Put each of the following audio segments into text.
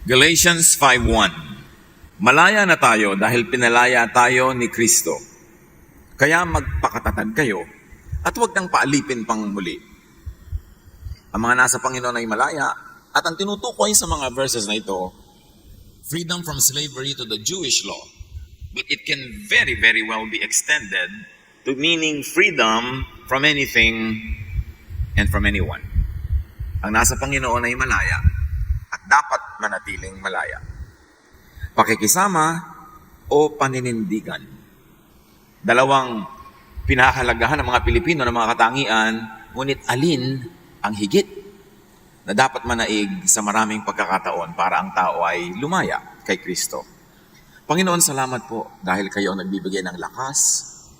Galatians 5:1. Malaya na tayo dahil pinalaya tayo ni Kristo. Kaya magpakatatag kayo at huwag nang paalipin pang muli. Ang mga nasa Panginoon ay malaya at ang tinutukoy sa mga verses na ito, freedom from slavery to the Jewish law. But it can very, very well be extended to meaning freedom from anything and from anyone. Ang nasa Panginoon ay malaya at dapat manatiling malaya. Pakikisama o paninindigan. Dalawang pinahahalagahan ng mga Pilipino ng mga katangian, ngunit alin ang higit na dapat manaig sa maraming pagkakataon para ang tao ay lumaya kay Kristo. Panginoon, salamat po dahil kayo ang nagbibigay ng lakas,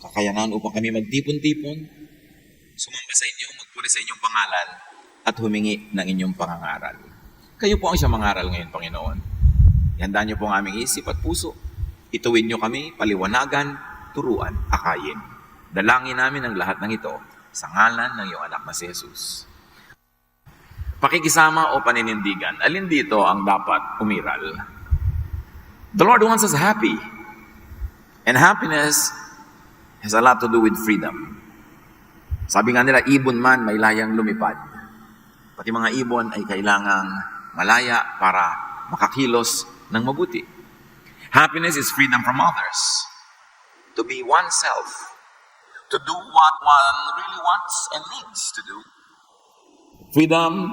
kakayanan upang kami magtipon-tipon, sumamba sa inyo, magpuri sa inyong pangalan, at humingi ng inyong pangangaral. Kayo po ang siyang mangaral ngayon, Panginoon. Ihanda niyo po ang aming isip at puso. Ituwin niyo kami, paliwanagan, turuan, akayin. Dalangin namin ang lahat ng ito sa ngalan ng iyong anak na si Jesus. Pakikisama o paninindigan, alin dito ang dapat umiral? The Lord wants us happy. And happiness has a lot to do with freedom. Sabi nga nila, ibon man may layang lumipad. Pati mga ibon ay kailangang malaya para makakilos ng mabuti. Happiness is freedom from others. To be oneself. To do what one really wants and needs to do. Freedom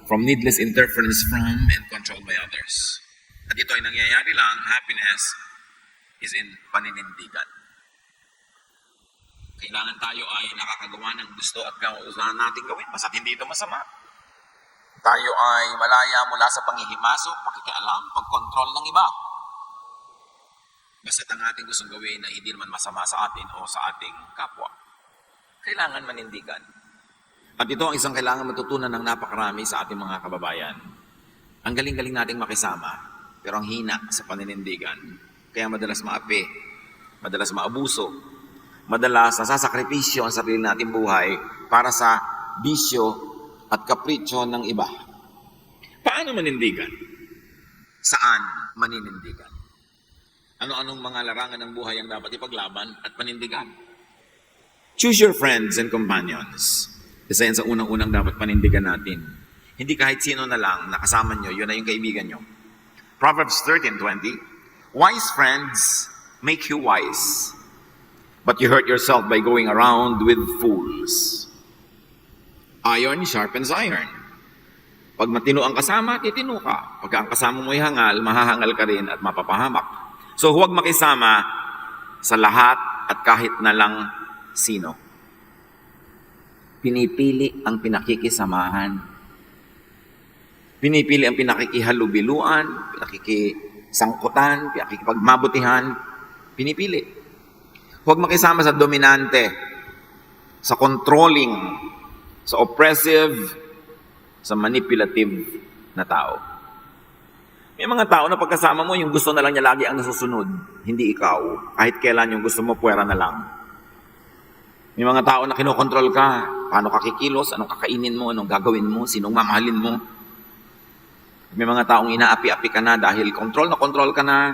from needless interference from and control by others. At ito ay nangyayari lang, happiness is in paninindigan. Kailangan tayo ay nakakagawa ng gusto at gusto natin gawin, basta't hindi ito masama. Tayo ay malaya mula sa panghihimasok, pakikialam, pagkontrol ng iba. Basta't ang ating gustong gawin ay hindi naman masama sa atin o sa ating kapwa. Kailangan manindigan. At ito ang isang kailangan matutunan ng napakarami sa ating mga kababayan. Ang galing-galing nating makisama, pero ang hina sa paninindigan. Kaya madalas maapi, madalas maabuso, madalas nasasakripisyo ang sarili nating buhay para sa bisyo at kapritsyo ng iba. Paano manindigan? Saan maninindigan? Ano-anong mga larangan ng buhay ang dapat ipaglaban at panindigan? Choose your friends and companions. Isa yan sa unang-unang dapat panindigan natin. Hindi kahit sino na lang nakasama nyo, yun na yung kaibigan nyo. Proverbs 13:20, wise friends make you wise, but you hurt yourself by going around with fools. Iron sharpens iron. Pag matino ang kasama, titino ka. Pagka ang kasama mo ay hangal, mahahangal ka rin at mapapahamak. So huwag makisama sa lahat at kahit na lang sino. Pinipili ang pinakikisamahan. Pinipili ang pinakikihalubiluan, pinakikisangkutan, pinakikipagmabutihan. Pinipili. Huwag makisama sa dominante, sa controlling, sa oppressive, sa manipulative na tao. May mga tao na pagkasama mo, yung gusto na lang niya lagi ang nasusunod, hindi ikaw. Kahit kailan yung gusto mo, puwera na lang. May mga tao na kinokontrol ka, paano ka kikilos, anong kakainin mo, anong gagawin mo, sinong mamahalin mo. May mga taong inaapi-api ka na dahil control ka na.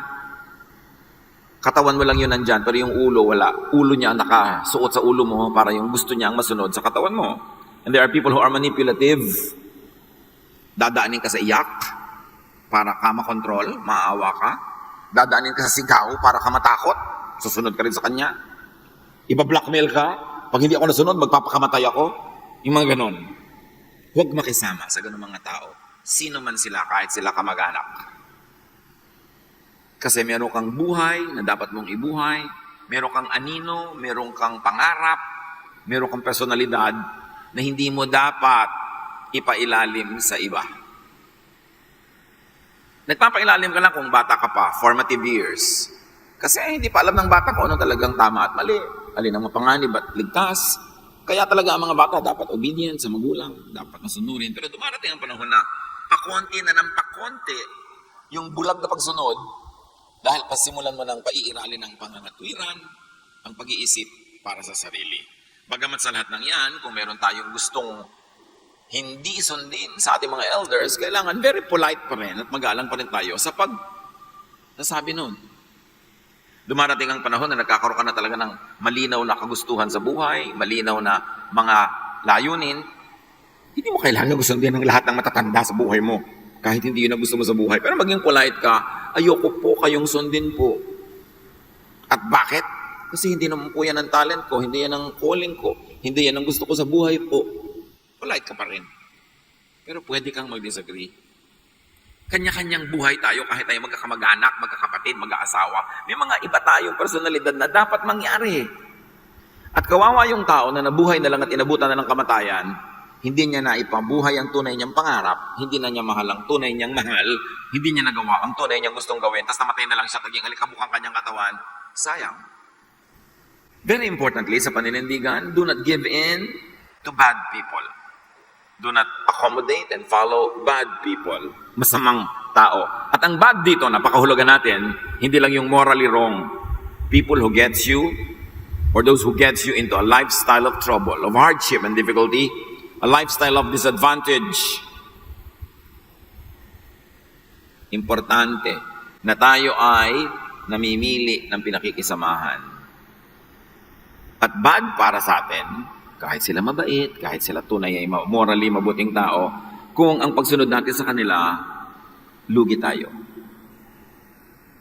Katawan mo lang yun nandyan, pero yung ulo, wala. Ulo niya ang nakasuot sa ulo mo para yung gusto niya ang masunod sa katawan mo. And there are people who are manipulative. Dadaanin ka sa iyak para ka makontrol, maawa ka. Dadaanin ka sa sigaw para ka matakot. Susunod ka rin sa kanya. Iba-blackmail ka. Pag hindi ako nasunod, magpapakamatay ako. Yung mga ganon. Huwag makisama sa ganon mga tao. Sino man sila, kahit sila kamag-anak. Kasi meron kang buhay na dapat mong ibuhay, meron kang anino, meron kang pangarap, meron kang personalidad na hindi mo dapat ipailalim sa iba. Nagpapailalim ka lang kung bata ka pa, formative years. Kasi hindi pa alam ng bata kung ano talagang tama at mali, alin ang mapanganib at ligtas. Kaya talaga ang mga bata dapat obedient sa magulang, dapat masunurin. Pero dumarating ang panahon na pakonti na ng pakonti yung bulag na pagsunod dahil pasimulan mo ng paiiralin ng pangangatwiran, ang pag-iisip para sa sarili. Bagamat sa lahat ng yan, kung meron tayong gustong hindi sundin sa ating mga elders, kailangan very polite pa rin at magalang pa rin tayo sa pagsasabi nun. Dumarating ang panahon na nagkakaroon ka na talaga ng malinaw na kagustuhan sa buhay, malinaw na mga layunin. Hindi mo kailangan sundin ng lahat ng matatanda sa buhay mo, kahit hindi yun ang gusto mo sa buhay. Pero maging polite ka, ayoko po kayong sundin po. At bakit? Kasi hindi naman po yan ang talent ko, hindi yan ang calling ko, hindi yan ang gusto ko sa buhay po. Polite ka pa rin. Pero pwede kang mag-disagree. Kanya-kanyang buhay tayo kahit tayo magkakamag-anak, magkakapatid, mag-aasawa. May mga iba tayong personalidad na dapat mangyari. At kawawa yung tao na nabuhay na lang at inabutan na ng kamatayan, hindi niya na ipabuhay ang tunay niyang pangarap, hindi na niya mahal ang tunay niyang mahal, hindi niya nagawa ang tunay niyang gustong gawin, tapos namatay na lang siya, taging alikabukang kanyang katawan. Sayang. Very importantly, sa paninindigan, do not give in to bad people. Do not accommodate and follow bad people. Masamang tao. At ang bad dito, napakahulugan natin, hindi lang yung morally wrong. People who gets you, or those who gets you into a lifestyle of trouble, of hardship and difficulty, a lifestyle of disadvantage. Importante na tayo ay namimili ng pinakikisamahan. At bad para sa atin, kahit sila mabait, kahit sila tunay ay morally mabuting tao, kung ang pagsunod natin sa kanila, lugi tayo.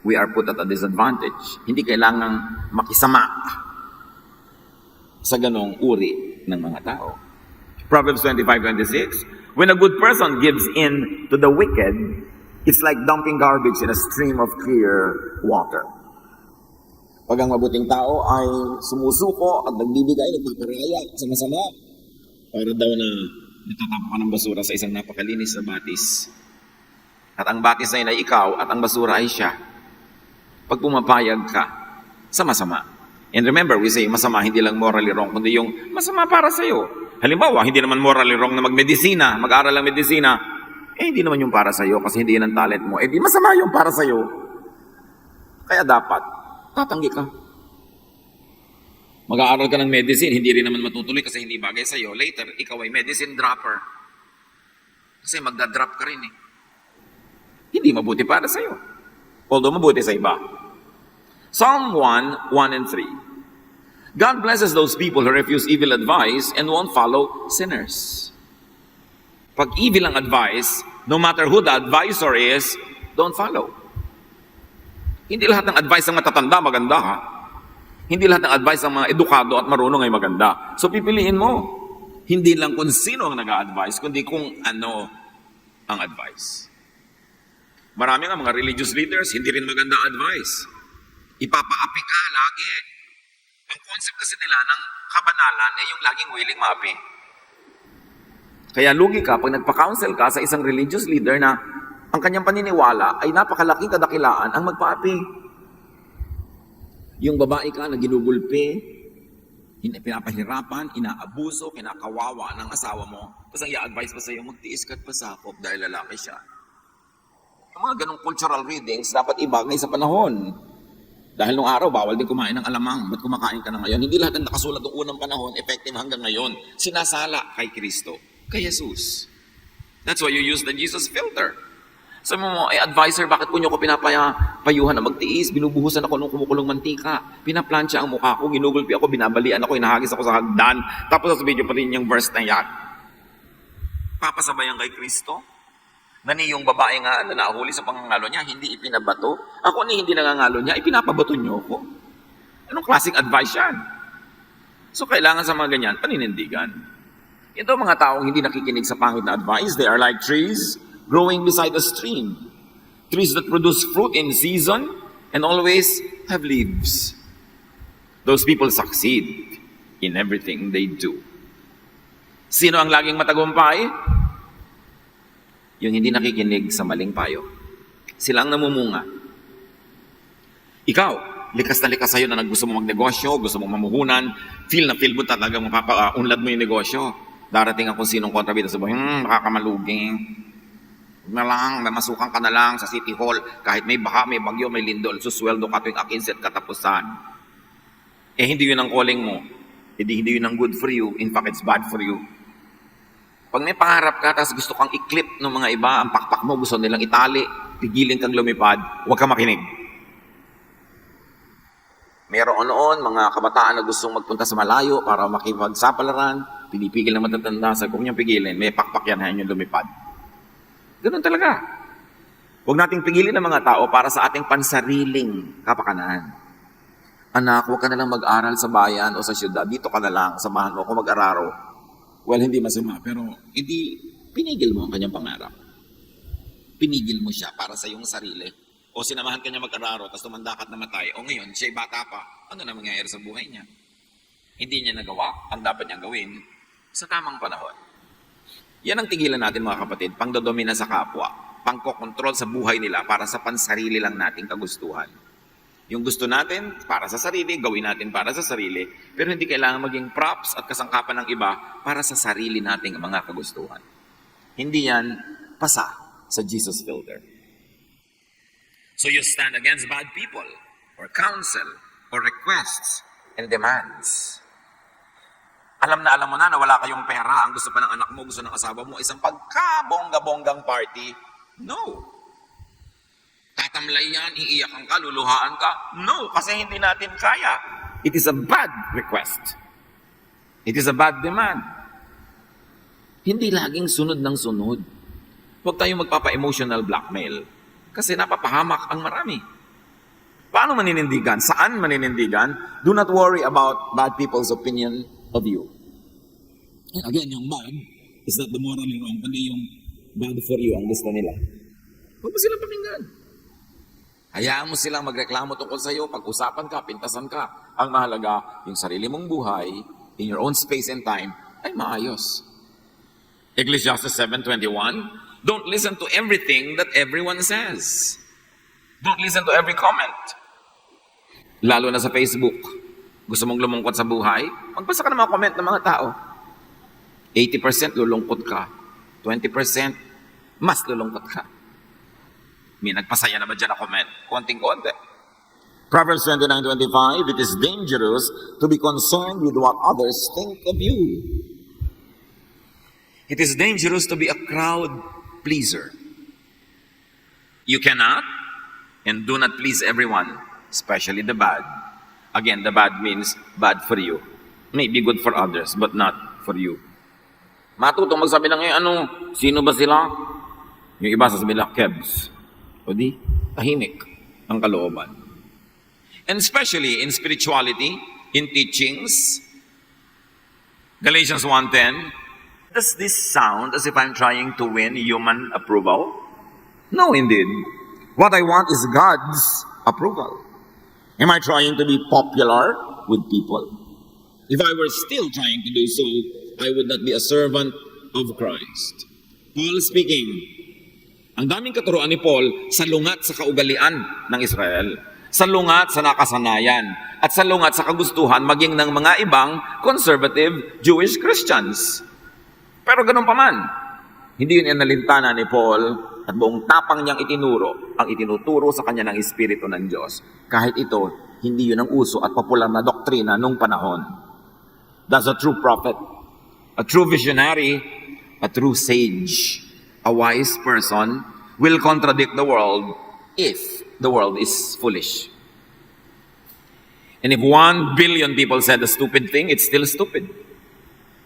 We are put at a disadvantage. Hindi kailangang makisama sa ganong uri ng mga tao. Proverbs 25:26, when a good person gives in to the wicked, it's like dumping garbage in a stream of clear water. Pag ang mabuting tao ay sumusuko at nagbibigay, nagpaparaya sa masama, para daw na natatapo ka ng basura sa isang napakalinis na batis. At ang batis na yun ay ikaw at ang basura ay siya. Pag pumapayag ka sa masama. And remember, we say masama hindi lang morally wrong, kundi yung masama para sa'yo. Halimbawa, hindi naman morally wrong na magmedisina, mag-aral ng medisina, hindi naman yung para sa'yo kasi hindi yan ang talent mo. Di masama yung para sa'yo. Kaya dapat tatanggi ka. Mag-aaral ka ng medicine, hindi rin naman matutuloy kasi hindi bagay sa'yo. Later, ikaw ay medicine dropper. Kasi magda-drop ka rin eh. Hindi mabuti para sa'yo. Although mabuti sa iba. Psalm 1:1 and 3. God blesses those people who refuse evil advice and won't follow sinners. Pag evil ang advice, no matter who the advisor is, don't follow. Hindi lahat ng advice ng matatanda maganda ha. Hindi lahat ng advice ng mga edukado at marunong ay maganda. So pipiliin mo. Hindi lang kung sino ang nag-a-advise, kundi kung ano ang advice. Marami nga mga religious leaders, hindi rin maganda ang advice. Ipapaapi ka lagi. Ang concept kasi nila ng kabanalan ay yung laging willing maapi. Kaya lugi ka pag nagpa-counsel ka sa isang religious leader na ang kanyang paniniwala ay napakalaking kadakilaan ang magpaapi. Yung babae ka na ginugulpi, pinapahirapan, inaabuso, kinakawawa ng asawa mo, tapos ang i-advise pa sa'yo, magtiis ka at pasakop dahil lalaki siya. Yung mga ganong cultural readings, dapat ibagay sa panahon. Dahil nung araw, bawal din kumain ng alamang. Ba't kumakain ka na ngayon? Hindi lahat ng nakasulat ng unang panahon, effective hanggang ngayon. Sinasala kay Kristo, kay Jesus. That's why you use the Jesus filter. Sabi mo, advisor, bakit po niyo ko pinapayuhan na magtiis? Binubuhusan ako nung kumukulong mantika. Pinaplansya ang mukha ko, ginugulpi ako, binabalian ako, hinahagis ako sa hagdan. Tapos sa video pa rin yung verse na yan. Papasabayan kay Kristo? Nani yung babae nga na nahuli sa pangangalo niya, hindi ipinabato. Ako hindi nangangalo niya, ipinapabato niyo ako. Anong klaseng advice yan? So kailangan sa mga ganyan, paninindigan. Ito mga taong hindi nakikinig sa pangit na advice, they are like trees growing beside a stream. Trees that produce fruit in season and always have leaves. Those people succeed in everything they do. Sino ang laging matagumpay? Yung hindi nakikinig sa maling payo. Sila ang namumunga. Ikaw, likas na likas sa'yo na gusto mo magnegosyo, gusto mo mamuhunan, feel na feel mo talagang mapapaunlad mo yung negosyo. Darating ang kung sinong kontrabida sa buhay, makakamaluging. Na lang, mamasukan ka na lang sa City Hall, kahit may baha, may bagyo, may lindol, susweldo ka tuwing akinset katapusan. Hindi yun ang calling mo. Hindi yun ang good for you. In fact, it's bad for you. Pag may pangarap ka, tapos gusto kang i-clip ng mga iba, ang pakpak mo, gusto nilang itali, pigilin kang lumipad, huwag kang makinig. Meron noon, mga kabataan na gustong magpunta sa malayo para makipagsapalaran, pinipigil ng matatanda, sabi kung niyang pigilin, may pakpak yan, hayan yung lumipad. Ganun talaga. Huwag nating pigilin ng mga tao para sa ating pansariling kapakanan. Anak, huwag ka na lang mag-aral sa bayan o sa syudad. Dito ka na lang, samahan mo ako mag-araro. Well, hindi masama, pero hindi pinigil mo ang kanyang pangarap. Pinigil mo siya para sa iyong sarili. O sinamahan ka niya mag-araro, tapos tumanda ka at namatay. O ngayon, siya'y bata pa. Ano na mangyayari sa buhay niya? Hindi niya nagawa ang dapat niyang gawin sa tamang panahon. Yan ang tigilan natin mga kapatid, pangdodomina sa kapwa, pangkokontrol sa buhay nila para sa pansarili lang nating kagustuhan. Yung gusto natin para sa sarili, gawin natin para sa sarili, pero hindi kailangan maging props at kasangkapan ng iba para sa sarili nating mga kagustuhan. Hindi yan pasa sa Jesus filter. So you stand against bad people, or counsel, or requests, and demands. Alam mo na wala kayong pera, ang gusto pa ng anak mo, gusto ng asawa mo, isang pagkabongga-bonggang party. No. Tatamlay yan, iiyakan ka, luluhaan ka. No, kasi hindi natin kaya. It is a bad request. It is a bad demand. Hindi laging sunod ng sunod. Huwag tayong magpapa-emotional blackmail. Kasi napapahamak ang marami. Paano maninindigan? Saan maninindigan? Do not worry about bad people's opinion of you. And again, yung bad is not the morally wrong, kundi yung bad for you ang gusto nila. Huwag mo silang pakinggan. Hayaan mo silang magreklamo tungkol sa iyo, pag-usapan ka, pintasan ka. Ang mahalaga, yung sarili mong buhay, in your own space and time, ay maayos. Ecclesiastes 7:21, don't listen to everything that everyone says. Don't listen to every comment. Lalo na sa Facebook. Gusto mong lumungkot sa buhay? Magbasa ka ng mga comment ng mga tao. 80% lulungkot ka. 20% mas lulungkot ka. May nagpasaya na ba dyan na comment? Konting-konti. Proverbs 29:25, it is dangerous to be concerned with what others think of you. It is dangerous to be a crowd pleaser. You cannot and do not please everyone, especially the bad. Again, the bad means bad for you. Maybe good for others, but not for you. Matutong magsabi lang sino ba sila? Yung iba sasabi lang, Kebs. O di, tahimik ang kalooban. And especially in spirituality, in teachings, Galatians 1:10, does this sound as if I'm trying to win human approval? No, indeed. What I want is God's approval. Am I trying to be popular with people? If I were still trying to do so, I would not be a servant of Christ. Paul speaking. Ang daming katuruan ni Paul sa lungat sa kaugalian ng Israel, sa lungat sa nakasanayan, at sa lungat sa kagustuhan maging ng mga ibang conservative Jewish Christians. Pero ganun pa man, hindi yun inalintana ni Paul at buong tapang niyang itinuro ang itinuturo sa kanya ng Espiritu ng Diyos. Kahit ito, hindi yun ang uso at popular na doktrina nung panahon. That's a true prophet, a true visionary, a true sage. A wise person will contradict the world if the world is foolish. And if 1 billion people said a stupid thing, it's still stupid.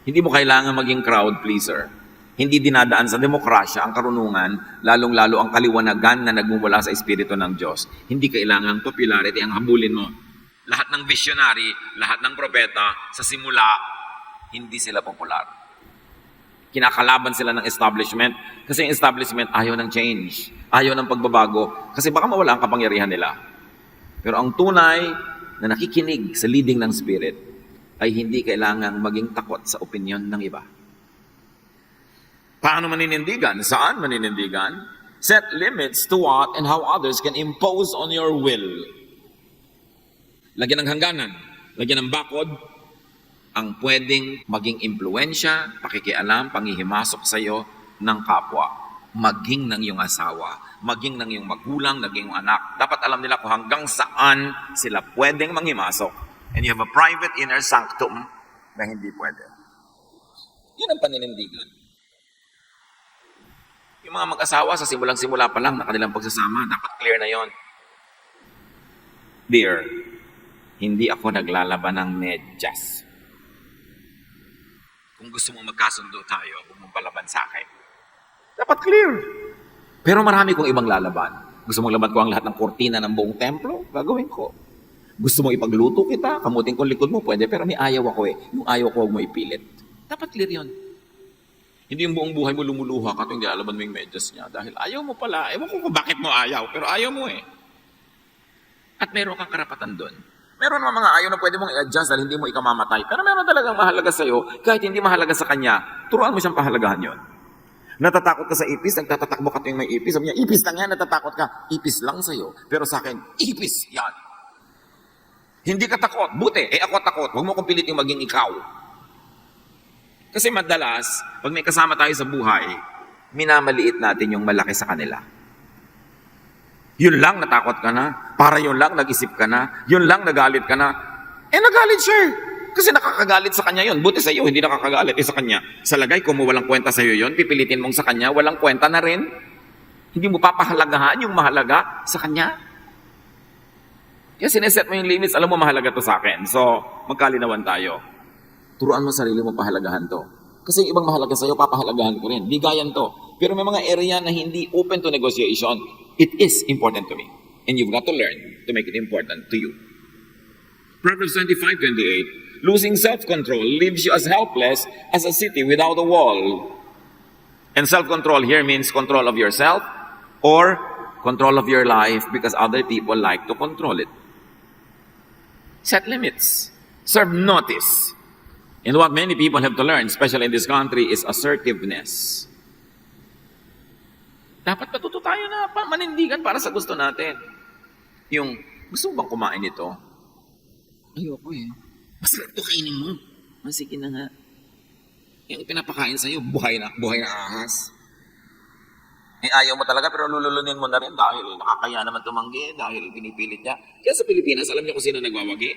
Hindi mo kailangan maging crowd pleaser. Hindi dinadaan sa demokrasya ang karunungan, lalong-lalo ang kaliwanagan na nagmumula sa Espiritu ng Diyos. Hindi kailangan popularity ang habulin mo. Lahat ng visionary, lahat ng propeta, sa simula, hindi sila popular. Kinakalaban sila ng establishment kasi yung establishment ayaw ng change, ayaw ng pagbabago kasi baka mawala ang kapangyarihan nila. Pero ang tunay na nakikinig sa leading ng Spirit ay hindi kailangang maging takot sa opinyon ng iba. Paano maninindigan? Saan maninindigan? Set limits to what and how others can impose on your will. Lagyan ng hangganan, lagyan ng bakod, ang pwedeng maging impluensya, pakikialam, panghihimasok sa iyo ng kapwa. Maging ng iyong asawa, maging ng iyong magulang, naging iyong anak. Dapat alam nila kung hanggang saan sila pwedeng manghimasok. And you have a private inner sanctum na hindi pwede. Yun ang paninindigan. Yung mga mag-asawa, sa simulang-simula pa lang na kanilang pagsasama, dapat clear na yon. Dear, hindi ako naglalaban ng medyas. Kung gusto mong magkasundo tayo, huwag mong palaban sa akin. Dapat clear. Pero marami kong ibang lalaban. Gusto mong laban ko ang lahat ng kortina ng buong templo? Gagawin ko. Gusto mong ipagluto kita? Kamutin ko likod mo? Pwede, pero may ayaw ako eh. Yung ayaw ko, huwag mo ipilit. Dapat clear yon. Hindi yung buong buhay mo lumuluha ka tuwing lalaban mo yung medyas niya. Dahil ayaw mo pala. Ewan ko kung bakit mo ayaw, pero ayaw mo eh. At meron kang karapatan doon. Meron naman mga ayaw na pwede mong i-adjust dahil hindi mo ikamamatay. Pero meron talagang mahalaga sa'yo, kahit hindi mahalaga sa kanya, turuan mo siyang pahalagahan yon. Natatakot ka sa ipis, nagtatatakbo ka tuwing may ipis. Sabi niya, ipis lang yan, natatakot ka. Ipis lang sa'yo. Pero sa akin, ipis yan. Hindi ka takot. Buti, ako takot. Huwag mo kong pilit yung maging ikaw. Kasi madalas, pag may kasama tayo sa buhay, minamaliit natin yung malaki sa kanila. Yun lang natakot ka na. Para yun lang nag-isip ka na. Yun lang nagalit ka na. Nagalit siya eh. Kasi nakakagalit sa kanya yun. Buti sa iyo, hindi nakakagalit sa kanya. Sa lagay, kung walang kwenta sa iyo yun, pipilitin mong sa kanya, walang kwenta na rin. Hindi mo papahalagahan yung mahalaga sa kanya. Kaya sineset mo yung limits, alam mo mahalaga to sa akin. So, magkalinawan tayo. Turuan mo sarili mo pahalagahan to. Kasi yung ibang mahalaga sa iyo, papahalagahan ko rin. Bigayan to. Pero may mga area na hindi open to negotiation. It is important to me. And you've got to learn to make it important to you. Proverbs 25:28. Losing self-control leaves you as helpless as a city without a wall. And self-control here means control of yourself or control of your life because other people like to control it. Set limits. Serve notice. And what many people have to learn, especially in this country, is assertiveness. Dapat matuto tayo na manindigan para sa gusto natin. Yung, gusto mo bang kumain ito? Ayoko eh. Masarap ito kainin mo. Sige na nga. Yung pinapakain sa'yo, buhay na ahas. Ayaw mo talaga pero lululunin mo na rin dahil nakakaya naman tumanggi, dahil pinipilit niya. Kaya sa Pilipinas, alam niyo kung sino nagwawagi?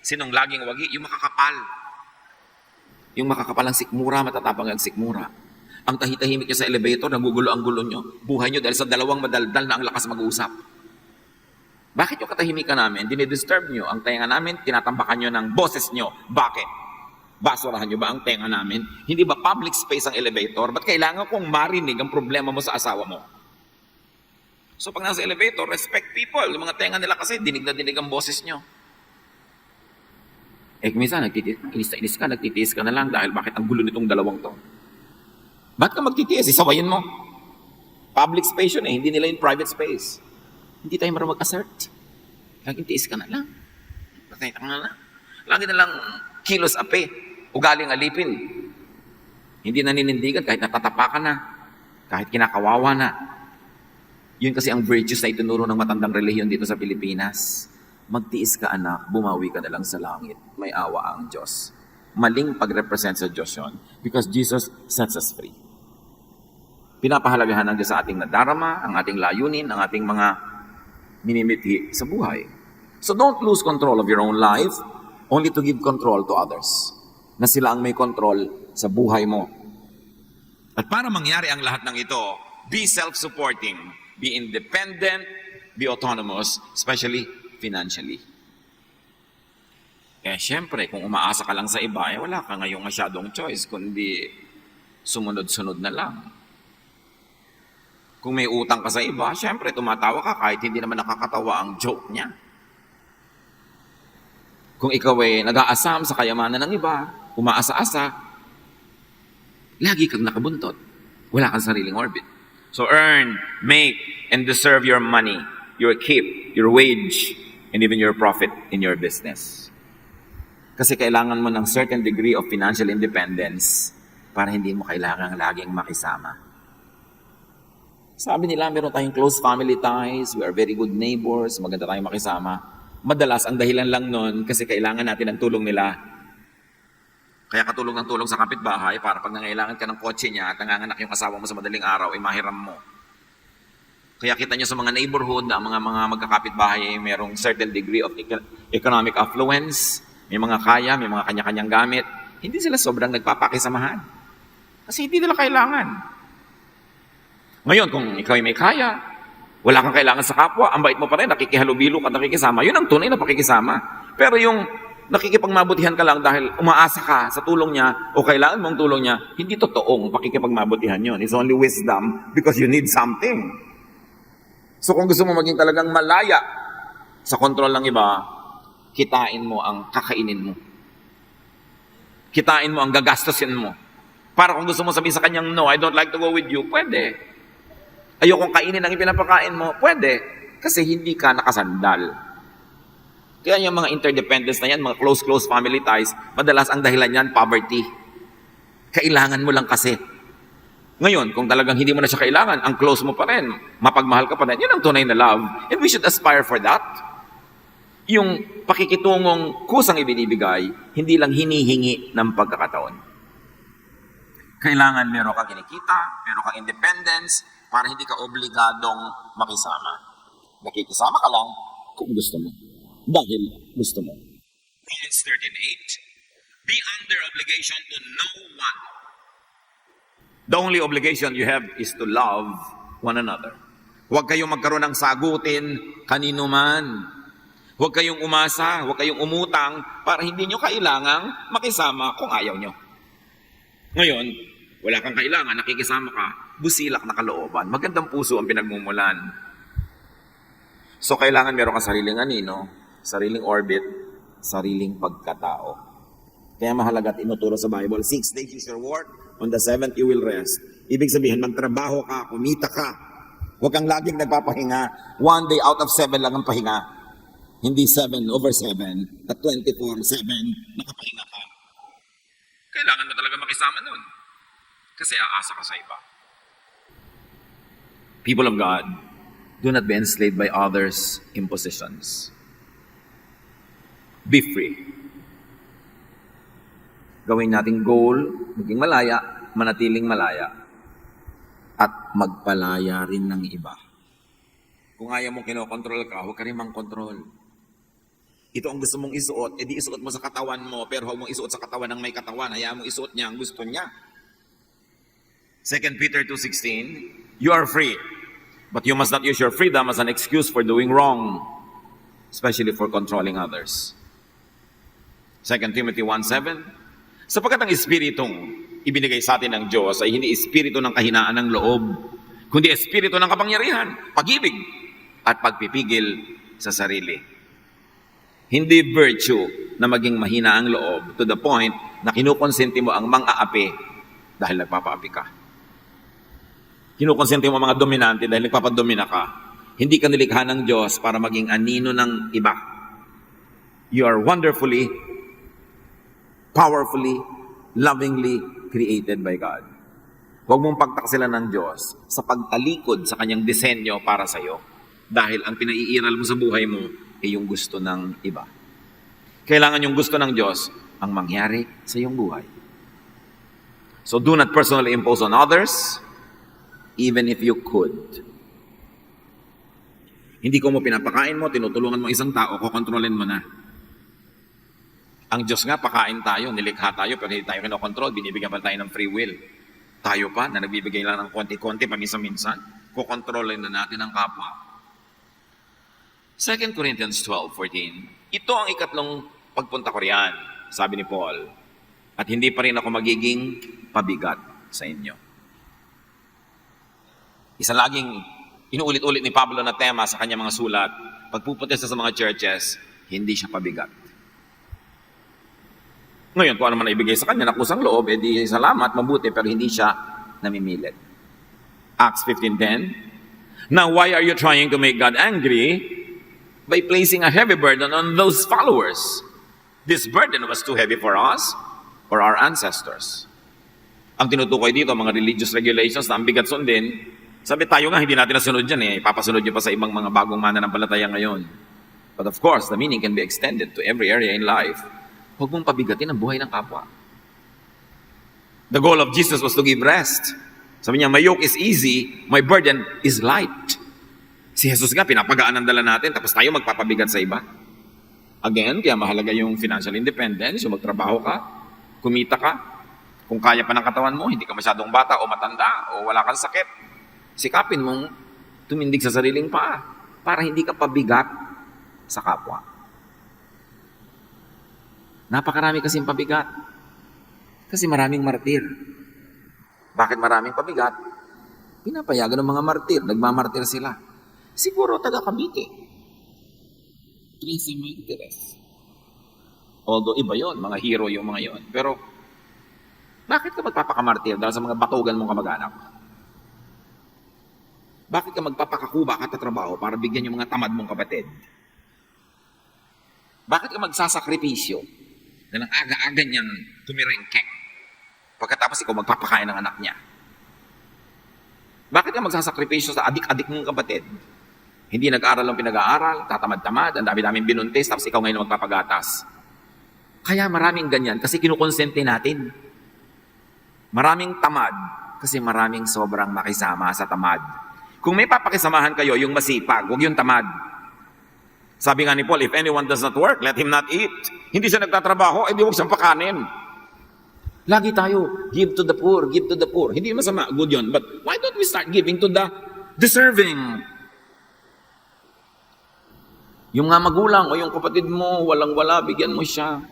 Sinong laging wagi? Yung makakapal. Yung makakapal ang sikmura, matatapang ang sikmura. Ang tahitahimik niya sa elevator, nagugulo ang gulo niyo. Buhay niyo dahil sa dalawang madaldal na ang lakas mag-uusap. Bakit yung katahimikan namin? Dinidisturb niyo ang tenga namin, tinatambakan niyo ng boses niyo. Bakit? Basurahan niyo ba ang tenga namin? Hindi ba public space ang elevator? Ba't kailangan kong marinig ang problema mo sa asawa mo? So pag nasa elevator, respect people. Yung mga tenga nila kasi, dinig na dinig ang boses niyo. Minsan, inis ka, nagtitiis ka na lang dahil bakit ang gulo nitong dalawang to? Ba't ka magtitiis? Isawayin mo. Public space yun eh, hindi nila yung private space. Hindi tayo marunong mag-assert. Laging tiis ka na lang. Patay ka na lang. Lagi na lang kilos ape, ugaling alipin. Hindi naninindigan kahit natatapakan na, kahit kinakawawa na. Yun kasi ang virtues na itinuro ng matandang relihiyon dito sa Pilipinas. Magtiis ka anak, bumawi ka na lang sa langit. May awa ang Diyos. Maling pag-represent sa Diyos yun because Jesus sets us free. Pinapahalagahan ng Diyos sa ating nadarama, ang ating layunin, ang ating mga minimithi sa buhay. So don't lose control of your own life only to give control to others. Na sila ang may control sa buhay mo. At para mangyari ang lahat ng ito, be self-supporting, be independent, be autonomous, especially financially. Syempre, kung umaasa ka lang sa iba, wala ka ngayong masyadong choice, kundi sumunod-sunod na lang. Kung may utang ka sa iba, syempre, tumatawa ka kahit hindi naman nakakatawa ang joke niya. Kung ikaw ay nag-aasam sa kayamanan ng iba, umaasa-asa, lagi kang nakabuntot. Wala kang sariling orbit. So earn, make, and deserve your money, your keep, your wage, and even your profit in your business. Kasi kailangan mo ng certain degree of financial independence para hindi mo kailangang laging makisama. Sabi nila, meron tayong close family ties, we are very good neighbors, maganda tayong makisama. Madalas, ang dahilan lang nun kasi kailangan natin ang tulong nila. Kaya katulong ng tulong sa kapitbahay para pag nangailangan ka ng kotse niya at nanganganak yung asawa mo sa madaling araw, mahiram mo. Kaya kita nyo sa mga neighborhood na mga magkakapitbahay ay merong certain degree of economic affluence, may mga kaya, may mga kanya-kanyang gamit. Hindi sila sobrang nagpapakisamahan. Kasi hindi nila kailangan. Ngayon, kung ikaw ay may kaya, wala kang kailangan sa kapwa, ang bait mo pa rin, nakikihalubilo ka, nakikisama, yun ang tunay na pakikisama. Pero yung nakikipagmabutihan ka lang dahil umaasa ka sa tulong niya o kailangan mong tulong niya, hindi totoong pakikipagmabutihan yun. It's only wisdom because you need something. So kung gusto mo maging talagang malaya sa kontrol ng iba, kitain mo ang kakainin mo. Kitain mo ang gagastusin mo. Para kung gusto mo sabihin sa kanyang, no, I don't like to go with you, pwede. Ayokong kainin ang ipinapakain mo, pwede. Kasi hindi ka nakasandal. Kaya yung mga interdependence na yan, mga close family ties, madalas ang dahilan yan, poverty. Kailangan mo lang kasi. Ngayon, kung talagang hindi mo na siya kailangan, ang close mo pa rin, mapagmahal ka pa rin, yun ang tunay na love. And we should aspire for that. Yung pakikitungong kusang ibinibigay, hindi lang hinihingi ng pagkakataon. Kailangan meron kang kinikita, meron kang independence, para hindi ka obligadong makisama. Nakikisama ka lang kung gusto mo. Dahil gusto mo. Romans 13:8, be under obligation to no one. The only obligation you have is to love one another. Huwag kayong magkaroon ng sagutin kanino man. Huwag kayong umasa, huwag kayong umutang para hindi nyo kailangang makisama kung ayaw nyo. Ngayon, wala kang kailangan, nakikisama ka, busilak na kalooban. Magandang puso ang pinagmumulan. So, kailangan meron ka sariling anino, sariling orbit, sariling pagkatao. Kaya mahalaga at inuturo sa Bible, 6 days is your work, on the 7th you will rest. Ibig sabihin, magtrabaho ka, kumita ka. Huwag kang laging nagpapahinga. 1 day out of 7 lang ang pahinga. Hindi 7/7, at 24/7, nakapahinga ka. Kailangan mo talaga makisama nun. Kasi aasa ka sa iba. People of God, do not be enslaved by others' impositions. Be free. Gawin nating goal, maging malaya, manatiling malaya, at magpalaya rin ng iba. Kung ayaw mong kinokontrol ka, huwag ka rin mang-kontrol. Ito ang gusto mong isuot, edi isuot mo sa katawan mo, pero huwag mong isuot sa katawan ng may katawan, hayaan mong isuot niya ang gusto niya. 2 Peter 2:16, you are free, but you must not use your freedom as an excuse for doing wrong, especially for controlling others. 2 Timothy 1:7, sapagkat ang espiritong ibinigay sa atin ng Diyos ay hindi espiritu ng kahinaan ng loob, kundi espiritu ng kapangyarihan, pag-ibig, at pagpipigil sa sarili. Hindi virtue na maging mahina ang loob to the point na kinukonsente mo ang mang-aapi dahil nagpapaapi ka. Kinukonsente mo mga dominante dahil nagpapadomina ka. Hindi ka nilikha ng Diyos para maging anino ng iba. You are wonderfully, powerfully, lovingly created by God. Huwag mong pagtaksilan ng Diyos sa pagtalikod sa kanyang disenyo para sa iyo dahil ang pinaiiral mo sa buhay mo ay yung gusto ng iba. Kailangan yung gusto ng Diyos ang mangyari sa iyong buhay. So do not personally impose on others, even if you could. Hindi ko mo pinapakain mo, tinutulungan mo isang tao, kukontrolin mo na. Ang Diyos nga, pakain tayo, nilikha tayo, pero hindi tayo kinokontrol, binibigyan pa tayo ng free will. Tayo pa, na nagbibigay lang ng konti-konti, paminsan-minsan, kukontrolin na natin ang kapwa. 2 Corinthians 12:14, ito ang ikatlong pagpunta ko riyan, sabi ni Paul, at hindi pa rin ako magiging pabigat sa inyo. Isa laging inuulit-ulit ni Pablo na tema sa kanyang mga sulat, pagpupunta siya sa mga churches, hindi siya pabigat. Ngayon, kung ano man ibigay sa kanya, nakusang loob, edi salamat, mabuti, pero hindi siya namimilit. Acts 15:10, now why are you trying to make God angry by placing a heavy burden on those followers? This burden was too heavy for us or our ancestors. Ang tinutukoy dito, mga religious regulations na ang bigat sundin, sabi tayo nga, hindi natin nasunod yan ipapasunod nyo pa sa ibang mga bagong mananampalataya ngayon. But of course, the meaning can be extended to every area in life. Huwag mong pabigatin ang buhay ng kapwa. The goal of Jesus was to give rest. Sabi niya, my yoke is easy, my burden is light. Si Jesus nga, pinapagaan ang dala natin, tapos tayo magpapabigat sa iba. Again, kaya mahalaga yung financial independence, yung magtrabaho ka, kumita ka. Kung kaya pa ng katawan mo, hindi ka masyadong bata o matanda o wala kang sakit. Sikapin mong tumindig sa sariling paa para hindi ka pabigat sa kapwa. Napakarami kasing pabigat. Kasi maraming martir. Bakit maraming pabigat? Pinapayagan ng mga martir. Nagmamartir sila. Siguro taga Cavite. Tracy Martires. Although iba yon, mga hero yung mga yon. Pero, bakit ka magpapakamartir dahil sa mga batugan mong kamag-anak? Bakit ka magpapakakuba at trabaho para bigyan yung mga tamad mong kapatid? Bakit ka magsasakripisyo na ng aga-aga niyang tumirengkek pagkatapos ikaw magpapakain ng anak niya? Bakit ka magsasakripisyo sa adik-adik mong kapatid? Hindi nag-aaral ang pinag-aaral, tatamad-tamad, ang dami-daming binuntis, tapos ikaw ngayon magpapagatas. Kaya maraming ganyan kasi kinukonsente natin. Maraming tamad kasi maraming sobrang makisama sa tamad. Kung may papakisamahan kayo, yung masipag, huwag yung tamad. Sabi nga ni Paul, if anyone does not work, let him not eat. Hindi siya nagtatrabaho, edi huwag siyang pakanin. Lagi tayo, give to the poor, give to the poor. Hindi masama, good yun. But why don't we start giving to the deserving? Yung nga magulang o yung kapatid mo, walang-wala, bigyan mo siya.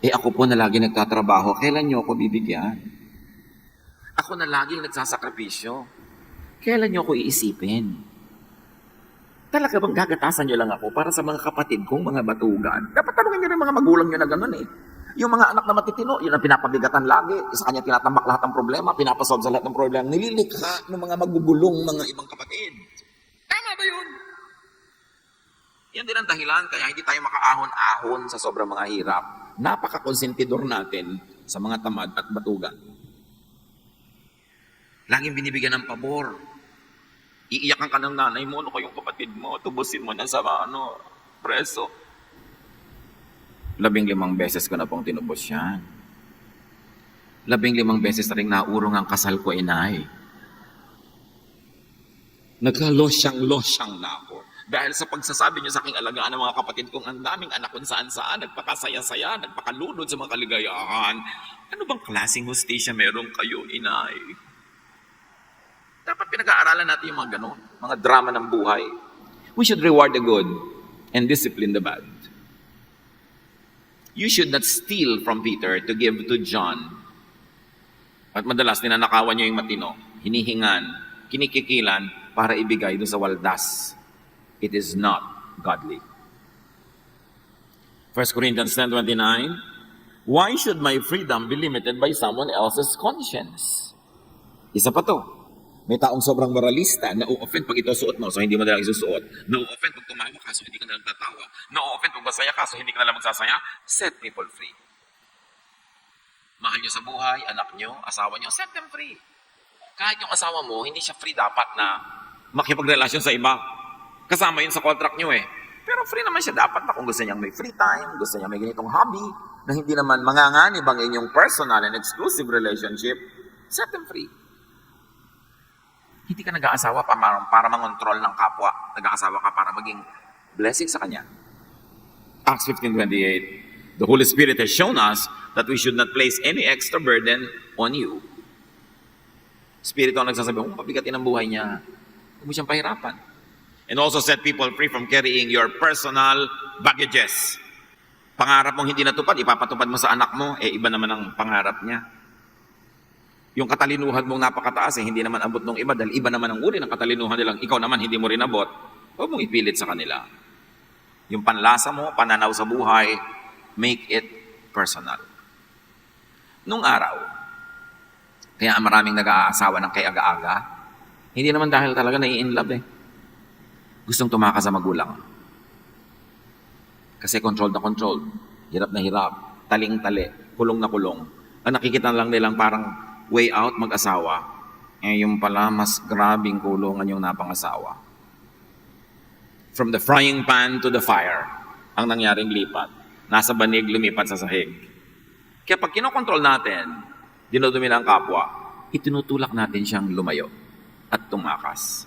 Ako po na lagi nagtatrabaho, kailan niyo ako bibigyan? Ako na laging nagsasakripisyo. Kailan niyo ako iisipin? Talaga bang gagatasan niyo lang ako para sa mga kapatid kong mga batugan? Dapat tanungin niyo rin mga magulang niyo na gano'n eh. Yung mga anak na matitino, yun ang pinapabigatan lagi. Sa kanya tinatambak lahat ng problema, pinapasolve sa lahat ng problema. Nililikha ng mga magugulong mga ibang kapatid. Tama ba yun? Yan din ang dahilan kaya hindi tayo makaahon-ahon sa sobrang mga hirap. Napaka-konsentidor natin sa mga tamad at batugan. Laging binibigyan ng pabor. Iiyakan ka ng nanay mo, yung kapatid mo, tubusin mo na sa preso. 15 beses ko na pong tinubos yan. 15 beses na rin naurong ang kasal ko, inay. Nagka-losyang na ako. Dahil sa pagsasabi niyo sa aking alagaan ng mga kapatid kong ang daming anak kung saan-saan, nagpakasaya-saya, nagpakalunod sa mga kaligayahan. Ano bang klaseng hostisya meron kayo, inay? Dapat pinag-aaralan natin yung mga ganon, mga drama ng buhay. We should reward the good and discipline the bad. You should not steal from Peter to give to John. At madalas, ninanakawan niyo yung matino, hinihingan, kinikikilan para ibigay doon sa waldas. It is not godly. 1 Corinthians 10:29, why should my freedom be limited by someone else's conscience? Isa pa to. May taong sobrang moralista, na-offend pag ito suot mo, so hindi mo na lang isusuot. Na-offend pag tumawa ka, so hindi ka na lang tatawa. Na-offend pag masaya ka, so hindi ka na lang magsasaya. Set people free. Mahal nyo sa buhay, anak nyo, asawa nyo, set them free. Kahit yung asawa mo, hindi siya free dapat na makipagrelasyon sa iba. Kasama yun sa contract nyo eh. Pero free naman siya dapat na kung gusto niyang may free time, gusto niya may ganitong hobby, na hindi naman manganganib ang inyong personal and exclusive relationship, set them free. Hindi ka nag-aasawa para mangontrol ng kapwa. Nag-aasawa ka para maging blessing sa kanya. Acts 15:28, the Holy Spirit has shown us that we should not place any extra burden on you. Spirito ang nagsasabi, pabigatin ang buhay niya. Huwag mo siyang pahirapan. And also set people free from carrying your personal baggages. Pangarap mong hindi natupad, ipapatupad mo sa anak mo, iba naman ang pangarap niya. Yung katalinuhan mong napakataas, hindi naman abot ng iba, dahil iba naman ang uri ng katalinuhan nilang, ikaw naman hindi mo rin abot, huwag mong ipilit sa kanila. Yung panlasa mo, pananaw sa buhay, make it personal. Nung araw, kaya maraming nag-aasawa ng kay aga-aga, hindi naman dahil talaga nai-inlove eh. Gustong tumakas sa magulang. Kasi controlled na controlled, hirap na hirap, taling-tali, kulong na kulong. Ang nakikita lang nilang parang way out mag-asawa, yung pala mas grabing kulungan yung napangasawa. From the frying pan to the fire, ang nangyaring lipat. Nasa banig, lumipat sa sahig. Kaya pag kinokontrol natin, dinudumi ng kapwa, itinutulak natin siyang lumayo at tumakas.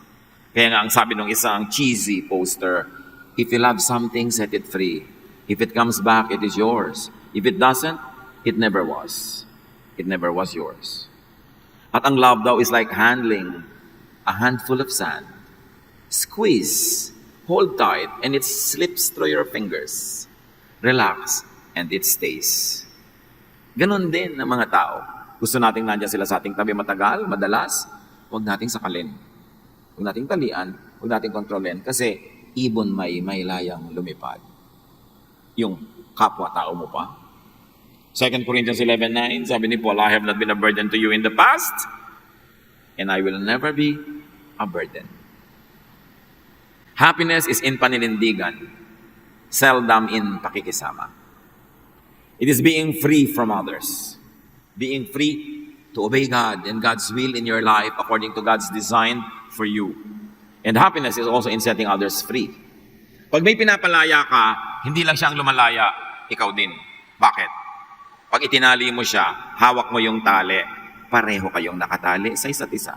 Kaya nga ang sabi ng isang cheesy poster, if you love something, set it free. If it comes back, it is yours. If it doesn't, it never was. It never was yours. At ang love daw is like handling a handful of sand. Squeeze, hold tight, and it slips through your fingers. Relax, and it stays. Ganon din ang mga tao. Gusto nating nandiyan sila sa ating tabi matagal, madalas, huwag nating sakalin. Huwag nating talian, huwag nating kontrolin, kasi ibon may layang lumipad. Yung kapwa-tao mo pa. 2 Corinthians 11:9, sabi ni Paul, I have not been a burden to you in the past, and I will never be a burden. Happiness is in paninindigan, seldom in pakikisama. It is being free from others, being free to obey God and God's will in your life according to God's design for you. And happiness is also in setting others free. Pag may pinapalaya ka, hindi lang siya ang lumalaya, ikaw din. Bakit? Pag itinali mo siya, hawak mo yung tali, pareho kayong nakatali sa isa't isa.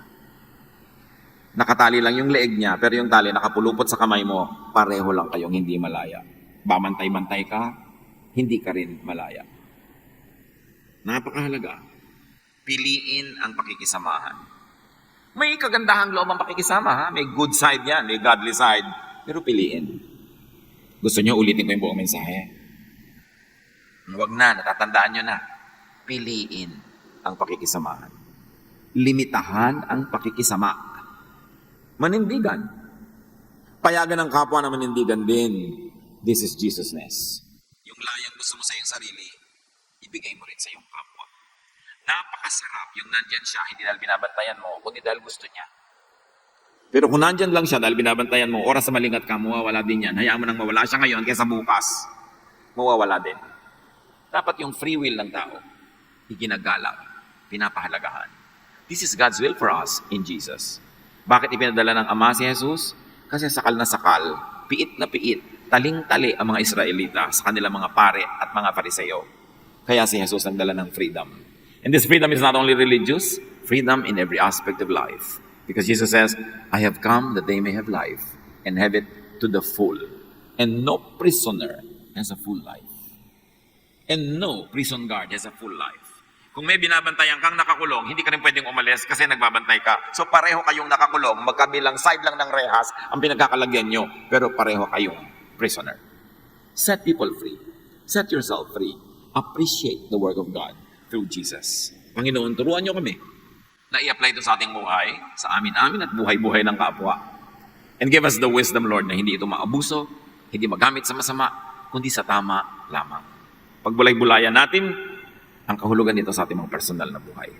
Nakatali lang yung leeg niya, pero yung tali nakapulupot sa kamay mo, pareho lang kayong hindi malaya. Bamantay-bantay ka, hindi ka rin malaya. Napakahalaga. Piliin ang pakikisamahan. May kagandahang loob ang pakikisama, ha? May good side yan, may godly side. Pero piliin. Gusto nyo ulitin ko yung buong mensahe? Huwag na, natatandaan nyo na. Piliin ang pakikisamahan. Limitahan ang pakikisama. Manindigan. Payagan ng kapwa na manindigan din. This is Jesusness. Yung layang gusto mo sa iyong sarili, ibigay mo rin sa iyong kapwa. Napakasarap yung nandyan siya, hindi dahil binabantayan mo, kundi dahil gusto niya. Pero kung nandyan lang siya dahil binabantayan mo, oras sa malingat ka, mawawala din yan. Hayaan mo nang mawala siya ngayon kaysa bukas. Mawawala din. Dapat yung free will ng tao, iginagalang, pinapahalagahan. This is God's will for us in Jesus. Bakit ipinadala ng Ama si Jesus? Kasi sakal na sakal, piit na piit, taling-tali ang mga Israelita sa kanilang mga pare at mga Fariseo. Kaya si Jesus ang dala ng freedom. And this freedom is not only religious, freedom in every aspect of life. Because Jesus says, I have come that they may have life and have it to the full. And no prisoner has a full life. And no prison guard has a full life. Kung may binabantayan kang nakakulong, hindi ka rin pwedeng umalis kasi nagbabantay ka. So pareho kayong nakakulong, magkabilang side lang ng rehas ang pinagkakalagyan nyo, pero pareho kayong prisoner. Set people free. Set yourself free. Appreciate the work of God through Jesus. Panginoon, turuan nyo kami na i-apply ito sa ating buhay, sa amin-amin at buhay-buhay ng kapwa. And give us the wisdom, Lord, na hindi ito maabuso, hindi magamit sa masama, kundi sa tama lamang. Pagbulay-bulayan natin ang kahulugan nito sa ating mga personal na buhay.